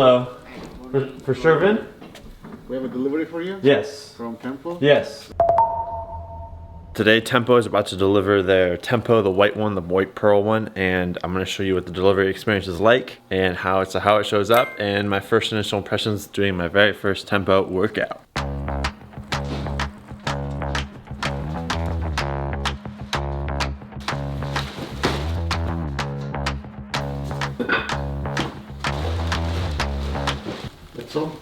Hello. For Shervin? We have a delivery for you? Yes. From Tempo? Yes. Today Tempo is about to deliver their Tempo, the white one, the white pearl one, and I'm going to show you what the delivery experience is like and how it shows up and my first initial impressions doing my very first Tempo workout.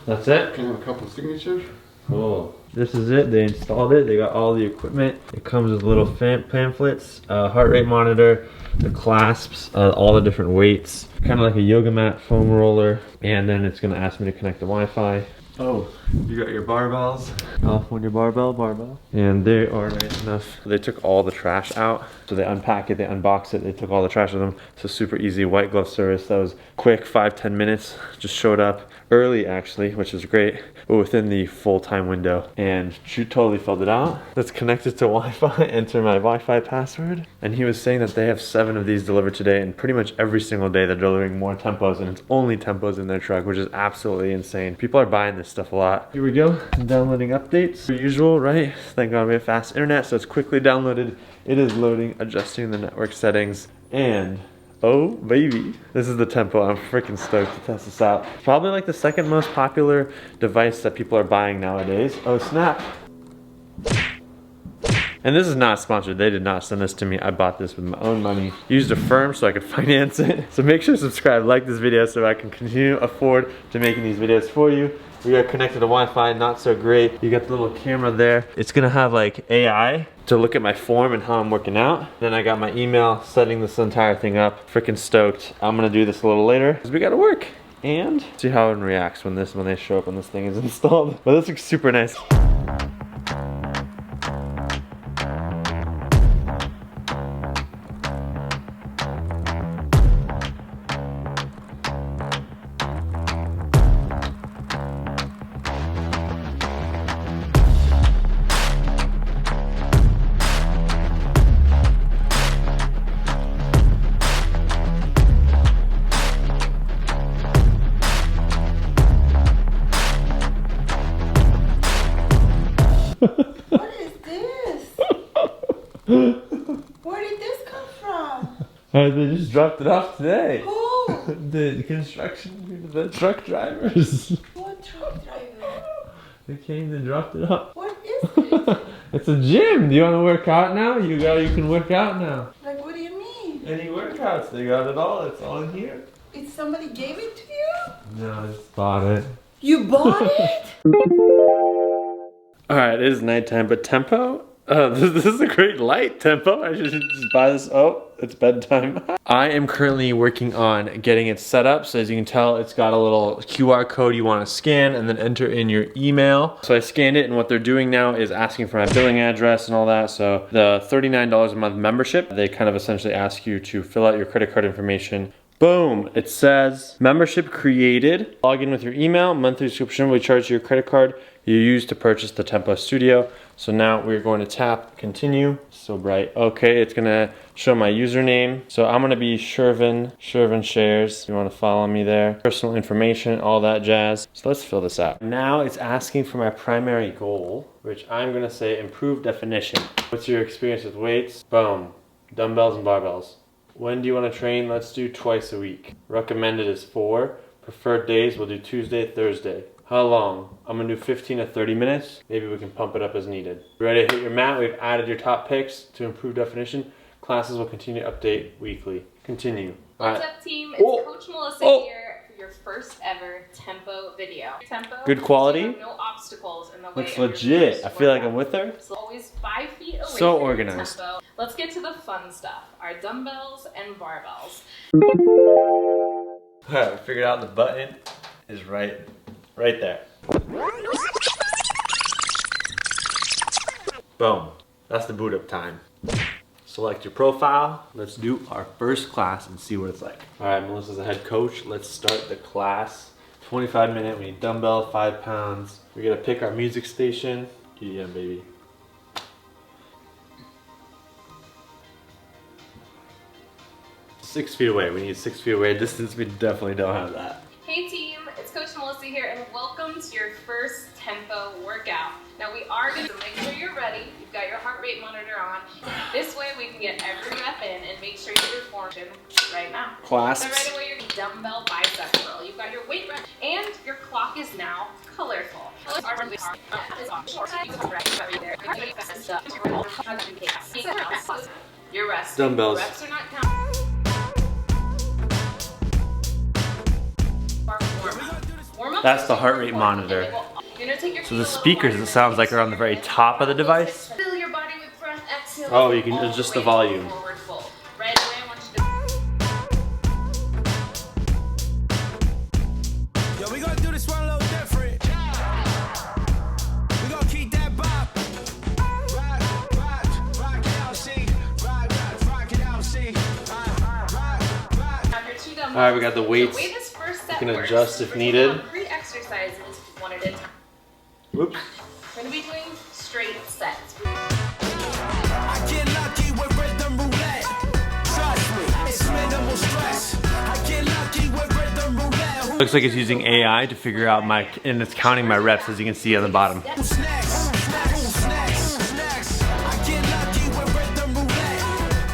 That's it? Can I have a couple of signatures? Cool. This is it. They installed it. They got all the equipment. It comes with little pamphlets, heart rate monitor, the clasps, all the different weights, kind of like a yoga mat foam roller, and then it's going to ask me to connect to Wi-Fi. Oh, you got your barbells. California barbell. And they are nice enough. They took all the trash out. So they unpack it, they unbox it, they took all the trash with them. So super easy white glove service. That was quick, 5-10 minutes. Just showed up early actually, which was great, but within the full time window. And totally filled it out. That's connected to Wi-Fi, enter my Wi-Fi password. And he was saying that they have 7 of these delivered today, and pretty much every single day they're delivering more Tempos, and it's only Tempos in their truck, which is absolutely insane. People are buying this stuff a lot. Here we go, downloading updates. Per usual, right? Thank God we have fast internet, so it's quickly downloaded. It is loading, adjusting the network settings, and oh baby, this is the Tempo. I'm freaking stoked to test this out. Probably like the second most popular device that people are buying nowadays. Oh snap. And this is not sponsored. They did not send this to me. I bought this with my own money. Used Affirm so I could finance it. So make sure to subscribe, like this video so I can continue to afford to making these videos for you. We got connected to Wi-Fi, not so great. You got the little camera there. It's gonna have like AI to look at my form and how I'm working out. Then I got my email setting this entire thing up. Freaking stoked. I'm gonna do this a little later because we gotta work and see how it reacts when they show up when this thing is installed. But this looks super nice. What is this? Where did this come from? They just dropped it off today. Who? The truck drivers. What truck driver? They came and dropped it off. What is this? It's a gym. Do you want to work out now? You can work out now. Like, what do you mean? Any workouts, they got it all. It's all in here. It's somebody gave it to you? No, I just bought it. You bought it? Alright, it is nighttime, but Tempo? This is a great light, Tempo. I should just buy this. Oh, it's bedtime. I am currently working on getting it set up. So as you can tell, it's got a little QR code you want to scan and then enter in your email. So I scanned it, and what they're doing now is asking for my billing address and all that. So the $39 a month membership, they kind of essentially ask you to fill out your credit card information. Boom, it says membership created. Log in with your email. Monthly subscription will be charged to your credit card you used to purchase the Tempo Studio. So now we're going to tap continue. So bright. Okay, it's gonna show my username. So I'm gonna be Shervin Shares. You wanna follow me there. Personal information, all that jazz. So let's fill this out. Now it's asking for my primary goal, which I'm gonna say improve definition. What's your experience with weights? Boom, dumbbells and barbells. When do you want to train? Let's do twice a week. Recommended is 4. Preferred days, we'll do Tuesday, Thursday. How long? I'm gonna do 15 to 30 minutes. Maybe we can pump it up as needed. Ready to hit your mat? We've added your top picks to improve definition. Classes will continue to update weekly. Continue. What's up, team? It's Coach Melissa here for your first ever Tempo video. Tempo. Good quality. So no obstacles in the way. Looks legit. I feel like I'm with her. So always 5 feet away. So from organized. Tempo. Let's get to the fun stuff. Our dumbbells and barbells. Alright, we figured out the button is right there. Boom. That's the boot up time. Select your profile. Let's do our first class and see what it's like. All right, Melissa's the head coach. Let's start the class. 25-minute, we need dumbbell, 5 pounds. We're gonna pick our music station. EDM, baby. $6 feet away. We need 6 feet away distance. We definitely don't have that. Hey team, it's Coach Melissa here, and welcome to your first tempo workout. Now we are going to make sure you're ready. You've got your heart rate monitor on. This way we can get every rep in and make sure you're performing right now. Class. So right away, your dumbbell bicep curl. You've got your weight rep, and your clock is now colorful. Your rest. Dumbbells. Reps are not counted. That's the heart rate monitor. So the speakers, it sounds like, are on the very top of the device. Fill your body with breath. Exhale. Oh, you can adjust the volume. Forward fold. Right away, I want you to. Yo, we gonna do this one a little different. We gonna keep that bop. Rock it out, see. Rock it out, see. Have your two dumbbells. All right, we got the weights. The way this first set You can works, adjust if we're needed. gonna do 3 exercises, one at a time. Whoops. We're gonna be doing straight sets. I get lucky with rhythm roulette. Trust me, it's minimal stress. I get lucky with rhythm roulette. Looks like it's using AI to figure out and it's counting my reps, as you can see on the bottom. Who's next? Who's next? I get lucky with rhythm roulette.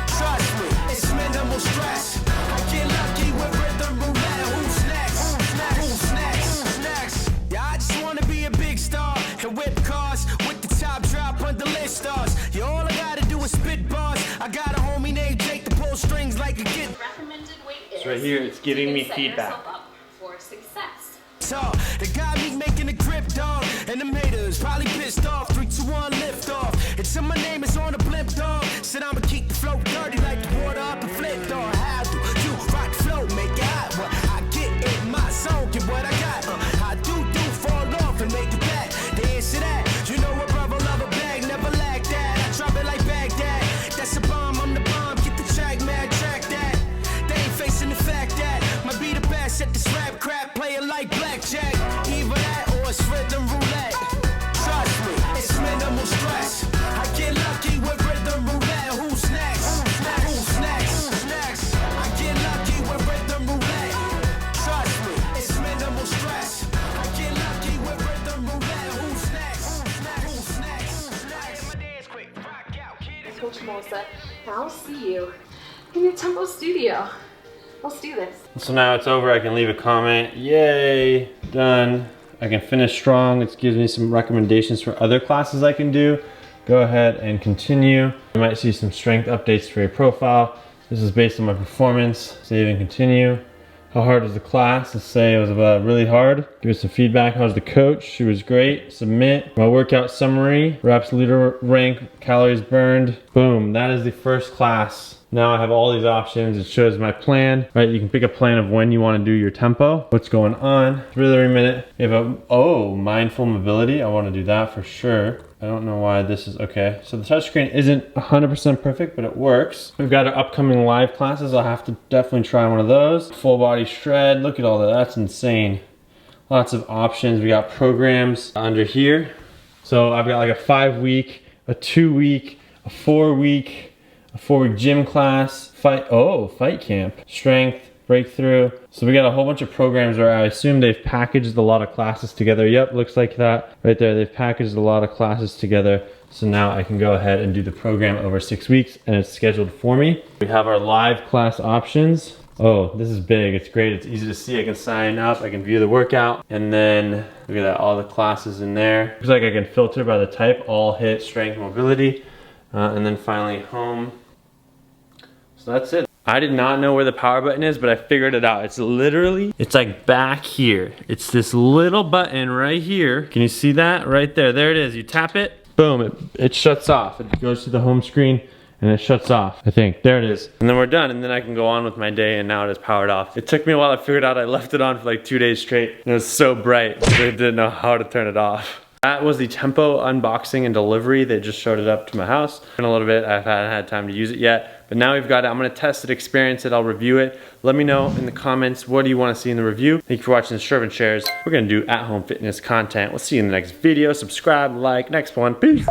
Trust me, it's minimal stress. I get lucky with rhythm roulette. Who's next? Who's next? Yeah, I just wanna be a big star and whip cars with the top drop under list stars. Yeah, all I gotta do is spit bars. I got a homie named Jake to pull strings like a kid. Recommended weight is. So right here, it's giving you me can set feedback. yourself up for success. So, the guy me making a grip, dog, and the haters probably pissed off. 3, 2, 1, lift off. Until my name is on the blimp, dog. Said I'ma keep the flow dirty like the water up a flip, dog. How do you rock the flow, make it hot? What I get in my zone, get what I got. I do fall off and make it back. The answer that, you know a brother love a bag, never lack that. I drop it like Baghdad. That's a bomb, I'm the bomb. Get the track, man, track that. They ain't facing the fact that might be the best at this rap crap, play it like blackjack. Either that or it's rhythm roulette. Trust me, it's minimal stress. I get lucky with rhythm roulette. Who's next? Who's next? I get lucky with rhythm roulette. Trust me, it's minimal stress. I get lucky with rhythm roulette. Who's next? Who's next? My dance quick, rock out, kid. Coach Melissa, and I'll see you in your tempo studio. Let's do this. So now it's over, I can leave a comment. Yay, done. I can finish strong. It gives me some recommendations for other classes I can do. Go ahead and continue. You might see some strength updates for your profile. This is based on my performance. Save and continue. How hard was the class? Let's say it was really hard. Give us some feedback. How was the coach? She was great. Submit. My workout summary. Reps, leader rank, calories burned. Boom, that is the first class. Now I have all these options. It shows my plan, right? You can pick a plan of when you want to do your tempo, what's going on. Breathe every minute. You have mindful mobility. I want to do that for sure. I don't know why this is okay. So the touchscreen isn't 100% perfect, but it works. We've got our upcoming live classes. I'll have to definitely try one of those. Full body shred. Look at all that. That's insane. Lots of options. We got programs under here. So I've got like a 5-week, a 2-week, a 4-week, a 4-week gym class, fight camp, strength, breakthrough. So we got a whole bunch of programs where I assume they've packaged a lot of classes together. Yep, looks like that right there. They've packaged a lot of classes together. So now I can go ahead and do the program over 6 weeks and it's scheduled for me. We have our live class options. Oh, this is big, it's great, it's easy to see. I can sign up, I can view the workout, and then look at that, all the classes in there. Looks like I can filter by the type, all hit, strength, mobility, and then finally home. So that's it. I did not know where the power button is, but I figured it out. It's literally, it's like back here. It's this little button right here. Can you see that? Right there, there it is. You tap it, boom, it shuts off. It goes to the home screen and it shuts off, I think. There it is. And then we're done, and then I can go on with my day, and now it is powered off. It took me a while to figure it out. I left it on for like 2 days straight, and it was so bright, I didn't know how to turn it off. That was the Tempo unboxing and delivery. They just showed it up to my house in a little bit. I haven't had time to use it yet, but now we've got it. I'm gonna test it, experience it, I'll review it. Let me know in the comments, what do you wanna see in the review? Thank you for watching the Shervin Shares. We're gonna do at-home fitness content. We'll see you in the next video. Subscribe, like, next one, peace.